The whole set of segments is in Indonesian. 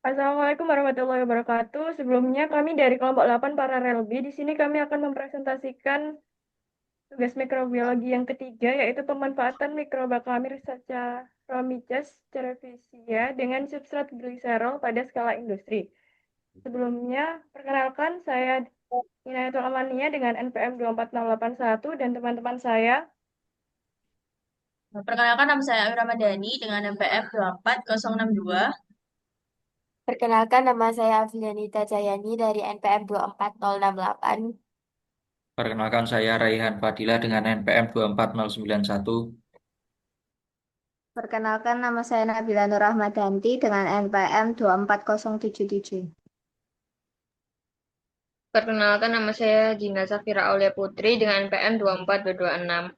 Assalamualaikum warahmatullahi wabarakatuh. Sebelumnya kami dari kelompok 8 Paralel B. Di sini kami akan mempresentasikan tugas mikrobiologi yang ketiga, yaitu pemanfaatan mikroba klamir Saccharomyces cerevisiae dengan substrat gliserol pada skala industri. Sebelumnya, perkenalkan saya Inayatul Amania dengan NPM 24081 dan teman-teman saya. Perkenalkan nama saya Ayu Ramadhani dengan NPM 24062. Perkenalkan, nama saya Afilianita Jayani dari NPM 24068. Perkenalkan saya Raihan Fadila dengan NPM 24091. Perkenalkan, nama saya Nabila Nur Ahmadanti dengan NPM 24077. Perkenalkan, nama saya Gina Safira Aulia Putri dengan NPM 24226.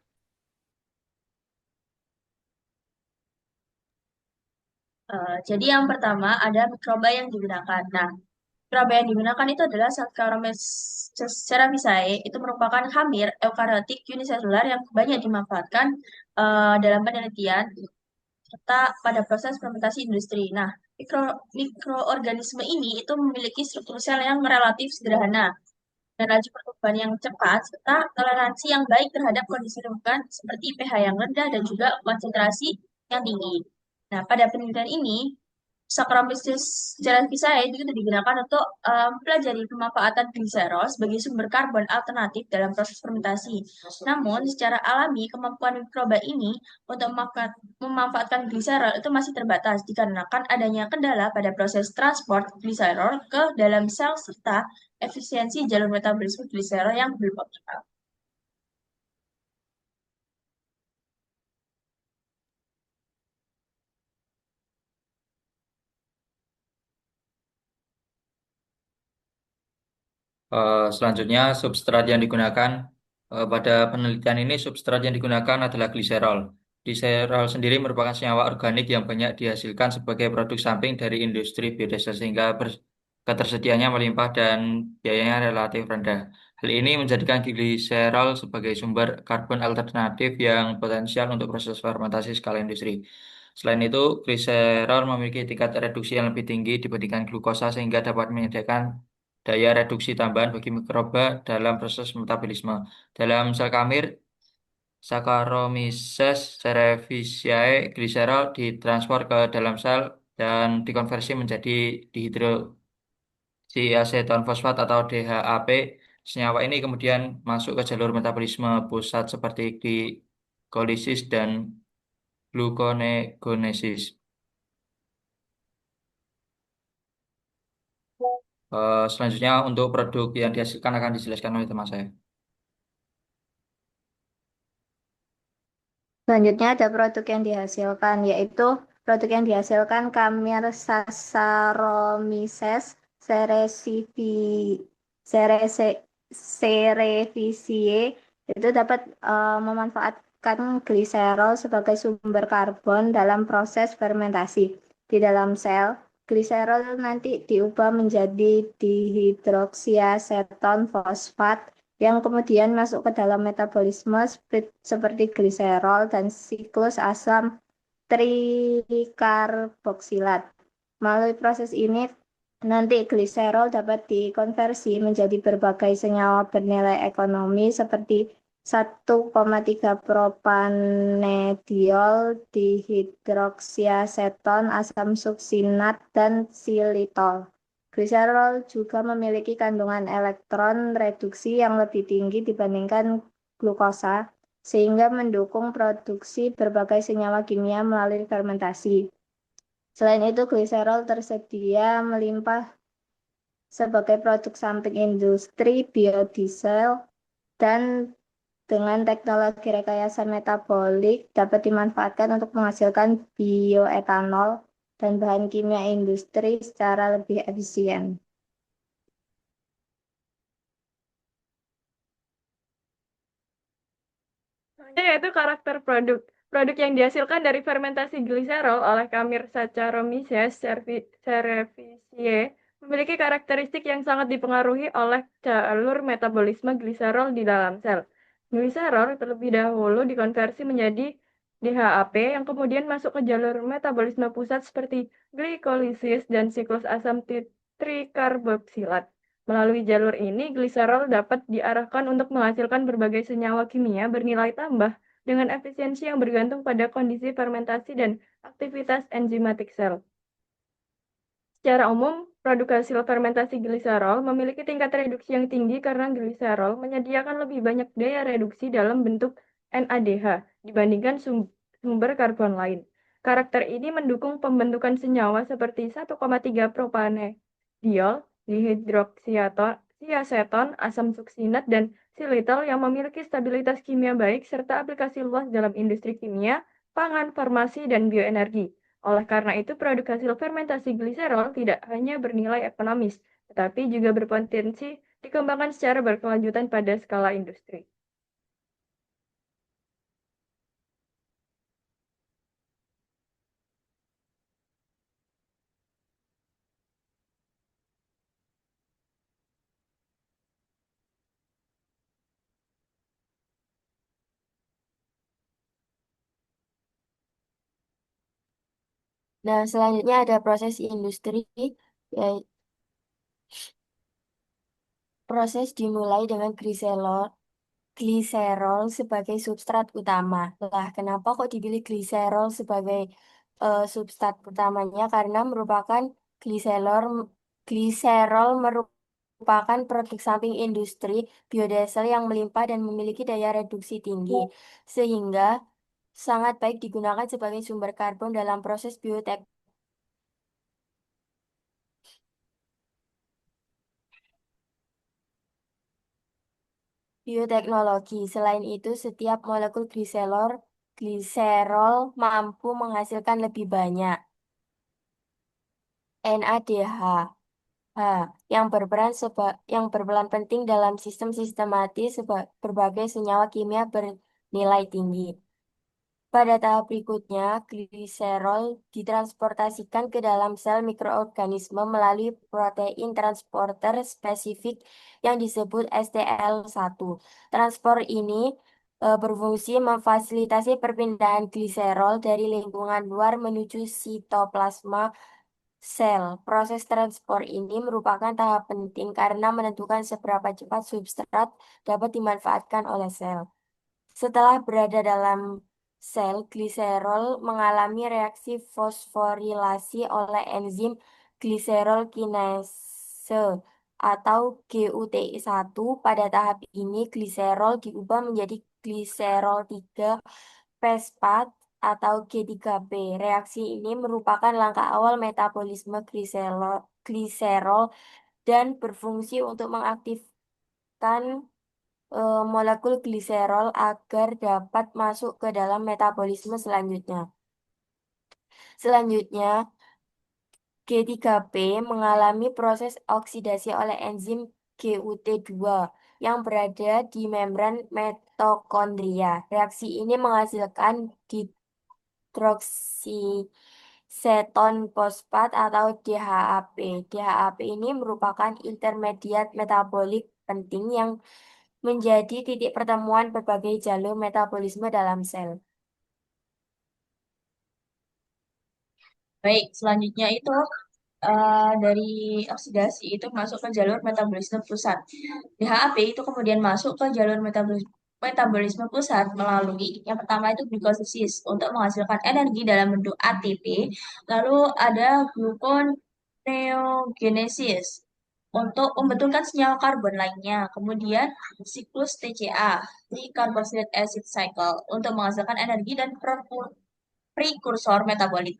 Jadi yang pertama ada mikroba yang digunakan. Nah, mikroba yang digunakan itu adalah Saccharomyces cerevisiae. Itu merupakan hamir eukariotik uniselular yang banyak dimanfaatkan dalam penelitian serta pada proses fermentasi industri. Nah, mikroorganisme ini itu memiliki struktur sel yang relatif sederhana dan laju pertumbuhan yang cepat, serta toleransi yang baik terhadap kondisi lingkungan seperti pH yang rendah dan juga konsentrasi yang tinggi. Nah, pada penelitian ini, Saccharomyces cerevisiae itu digunakan untuk mempelajari pemanfaatan gliserol sebagai sumber karbon alternatif dalam proses fermentasi. Namun, secara alami, kemampuan mikroba ini untuk memanfaatkan gliserol itu masih terbatas dikarenakan adanya kendala pada proses transport gliserol ke dalam sel serta efisiensi jalur metabolisme gliserol yang belum optimal. Selanjutnya, substrat yang digunakan pada penelitian ini, substrat yang digunakan adalah gliserol. Gliserol sendiri merupakan senyawa organik yang banyak dihasilkan sebagai produk samping dari industri biodiesel sehingga ketersediaannya melimpah dan biayanya relatif rendah. Hal ini menjadikan gliserol sebagai sumber karbon alternatif yang potensial untuk proses fermentasi skala industri. Selain itu, gliserol memiliki tingkat reduksi yang lebih tinggi dibandingkan glukosa sehingga dapat menyediakan daya reduksi tambahan bagi mikroba dalam proses metabolisme. Dalam sel kamir, Saccharomyces cerevisiae gliserol ditransfer ke dalam sel dan dikonversi menjadi dihidroksiaceton fosfat atau DHAP. Senyawa ini kemudian masuk ke jalur metabolisme pusat seperti glikolisis dan gluconeogenesis. Selanjutnya untuk produk yang dihasilkan akan dijelaskan oleh teman saya. Selanjutnya ada produk yang dihasilkan, yaitu produk yang dihasilkan Camir Saccharomyces cerevisiae itu dapat memanfaatkan gliserol sebagai sumber karbon dalam proses fermentasi. Di dalam sel, gliserol nanti diubah menjadi dihidroksiaseton fosfat yang kemudian masuk ke dalam metabolisme seperti gliserol dan siklus asam trikarboksilat. Melalui proses ini, nanti gliserol dapat dikonversi menjadi berbagai senyawa bernilai ekonomi seperti 1,3 propanediol, dihidroksiaseton, asam suksinat, dan xilitol. Gliserol juga memiliki kandungan elektron reduksi yang lebih tinggi dibandingkan glukosa, sehingga mendukung produksi berbagai senyawa kimia melalui fermentasi. Selain itu, gliserol tersedia melimpah sebagai produk samping industri biodiesel dan dengan teknologi rekayasa metabolik dapat dimanfaatkan untuk menghasilkan bioetanol dan bahan kimia industri secara lebih efisien. Selanjutnya yaitu karakter produk. Produk yang dihasilkan dari fermentasi gliserol oleh Camir Saccharomyces cerevisiae memiliki karakteristik yang sangat dipengaruhi oleh jalur metabolisme gliserol di dalam sel. Gliserol terlebih dahulu dikonversi menjadi DHAP yang kemudian masuk ke jalur metabolisme pusat seperti glikolisis dan siklus asam trikarboksilat. Melalui jalur ini, gliserol dapat diarahkan untuk menghasilkan berbagai senyawa kimia bernilai tambah dengan efisiensi yang bergantung pada kondisi fermentasi dan aktivitas enzimatik sel. Secara umum, produk hasil fermentasi gliserol memiliki tingkat reduksi yang tinggi karena gliserol menyediakan lebih banyak daya reduksi dalam bentuk NADH dibandingkan sumber karbon lain. Karakter ini mendukung pembentukan senyawa seperti 1,3 propanediol, dihidroksiaseton, asam suksinat, dan xylitol yang memiliki stabilitas kimia baik serta aplikasi luas dalam industri kimia, pangan, farmasi, dan bioenergi. Oleh karena itu, produk hasil fermentasi gliserol tidak hanya bernilai ekonomis, tetapi juga berpotensi dikembangkan secara berkelanjutan pada skala industri. Nah, selanjutnya ada proses industri, yaitu proses dimulai dengan gliserol sebagai substrat utama. Lah, kenapa kok dipilih gliserol sebagai substrat utamanya? Karena gliserol merupakan produk samping industri biodiesel yang melimpah dan memiliki daya reduksi tinggi, sehingga sangat baik digunakan sebagai sumber karbon dalam proses bioteknologi. Selain itu, setiap molekul gliserol mampu menghasilkan lebih banyak NADH yang berperan penting dalam sistem sistematis berbagai senyawa kimia bernilai tinggi. Pada tahap berikutnya, gliserol ditransportasikan ke dalam sel mikroorganisme melalui protein transporter spesifik yang disebut STL1. Transport ini berfungsi memfasilitasi perpindahan gliserol dari lingkungan luar menuju sitoplasma sel. Proses transport ini merupakan tahap penting karena menentukan seberapa cepat substrat dapat dimanfaatkan oleh sel. Setelah berada dalam sel, gliserol mengalami reaksi fosforilasi oleh enzim gliserol kinase atau GUTI1. Pada tahap ini, gliserol diubah menjadi gliserol 3 fosfat atau G3P. Reaksi ini merupakan langkah awal metabolisme gliserol dan berfungsi untuk mengaktifkan molekul gliserol agar dapat masuk ke dalam metabolisme selanjutnya. Selanjutnya, G3P mengalami proses oksidasi oleh enzim GUT2 yang berada di membran mitokondria. Reaksi ini menghasilkan dihidroksiseton fosfat atau DHAP. DHAP ini merupakan intermediat metabolik penting yang menjadi titik pertemuan berbagai jalur metabolisme dalam sel. Baik, selanjutnya itu dari oksidasi itu masuk ke jalur metabolisme pusat. DHAP itu kemudian masuk ke jalur metabolisme pusat melalui yang pertama itu glikolisis untuk menghasilkan energi dalam bentuk ATP. Lalu ada gluconeogenesis untuk membetulkan senyawa karbon lainnya. Kemudian siklus TCA, tricarboxylate acid cycle, untuk menghasilkan energi dan prekursor metabolik.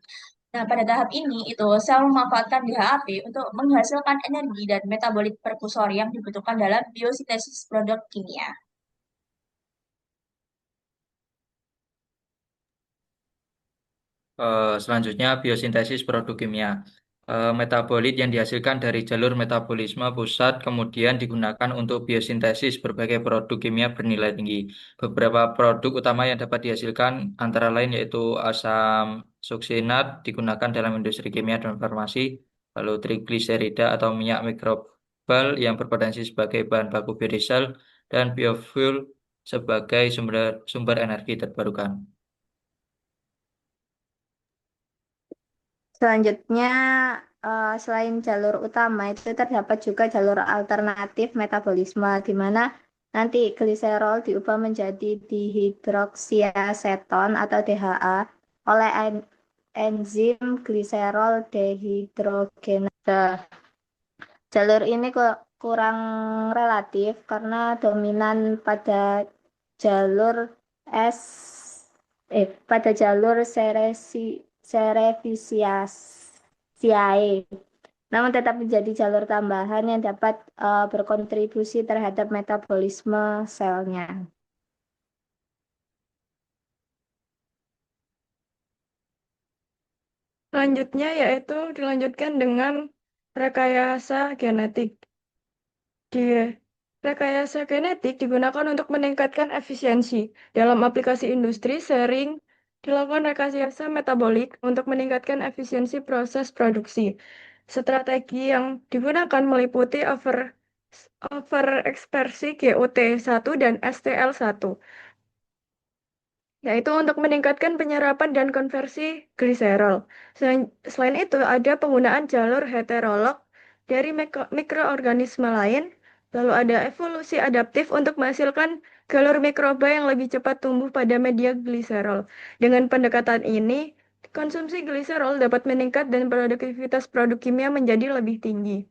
Nah, pada tahap ini itu sel memanfaatkan DHAP untuk menghasilkan energi dan metabolit prekursor yang dibutuhkan dalam biosintesis produk kimia. Selanjutnya, biosintesis produk kimia. Metabolit yang dihasilkan dari jalur metabolisme pusat kemudian digunakan untuk biosintesis berbagai produk kimia bernilai tinggi. Beberapa produk utama yang dapat dihasilkan antara lain yaitu asam suksinat digunakan dalam industri kimia dan farmasi, lalu trigliserida atau minyak mikrobal yang berpotensi sebagai bahan baku biodiesel, dan biofuel sebagai sumber energi terbarukan. Selanjutnya, selain jalur utama itu terdapat juga jalur alternatif metabolisme, di mana nanti gliserol diubah menjadi dihidroksiaseton atau DHA oleh enzim gliserol dehidrogenase. Jalur ini kurang relatif karena dominan jalur S pada jalur Cerevisiae. Namun tetap menjadi jalur tambahan yang dapat berkontribusi terhadap metabolisme selnya. Selanjutnya yaitu dilanjutkan dengan rekayasa genetik. Di rekayasa genetik digunakan untuk meningkatkan efisiensi. Dalam aplikasi industri sering dilakukan rekayasa metabolik untuk meningkatkan efisiensi proses produksi. Strategi yang digunakan meliputi overekspresi GOT1 dan STL1, yaitu untuk meningkatkan penyerapan dan konversi gliserol. Selain itu, ada penggunaan jalur heterolog dari mikroorganisme lain, lalu ada evolusi adaptif untuk menghasilkan galur mikroba yang lebih cepat tumbuh pada media gliserol. Dengan pendekatan ini, konsumsi gliserol dapat meningkat dan produktivitas produk kimia menjadi lebih tinggi.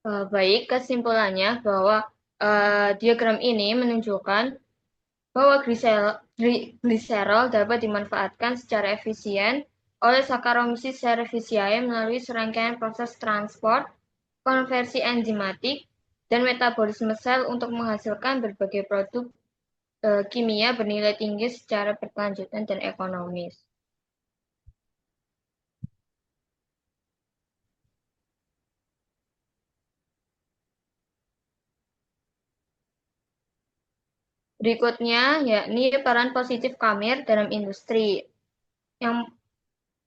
Baik, kesimpulannya bahwa diagram ini menunjukkan bahwa gliserol dapat dimanfaatkan secara efisien oleh Saccharomyces cerevisiae melalui serangkaian proses transport, konversi enzimatik, dan metabolisme sel untuk menghasilkan berbagai produk kimia bernilai tinggi secara berkelanjutan dan ekonomis. Berikutnya, yakni peran positif Khamir dalam industri. Yang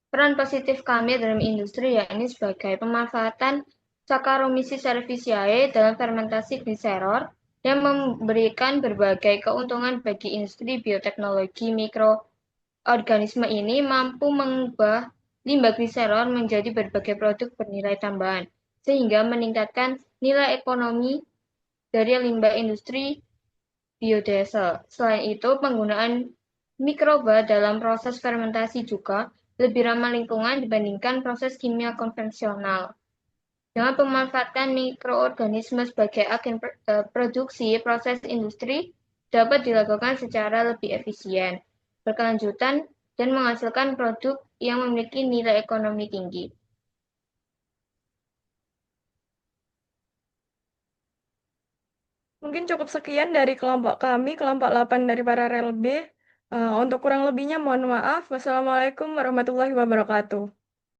peran positif Khamir dalam industri yakni sebagai pemanfaatan Saccharomyces cerevisiae dalam fermentasi gliserol yang memberikan berbagai keuntungan bagi industri bioteknologi. Mikroorganisme ini mampu mengubah limbah gliserol menjadi berbagai produk bernilai tambahan, sehingga meningkatkan nilai ekonomi dari limbah industri biodiesel. Selain itu, penggunaan mikroba dalam proses fermentasi juga lebih ramah lingkungan dibandingkan proses kimia konvensional. Dengan pemanfaatan mikroorganisme sebagai agen produksi, proses industri dapat dilakukan secara lebih efisien, berkelanjutan, dan menghasilkan produk yang memiliki nilai ekonomi tinggi. Mungkin cukup sekian dari kelompok kami, kelompok 8 dari Paralel B. Untuk kurang lebihnya mohon maaf. Wassalamualaikum warahmatullahi wabarakatuh.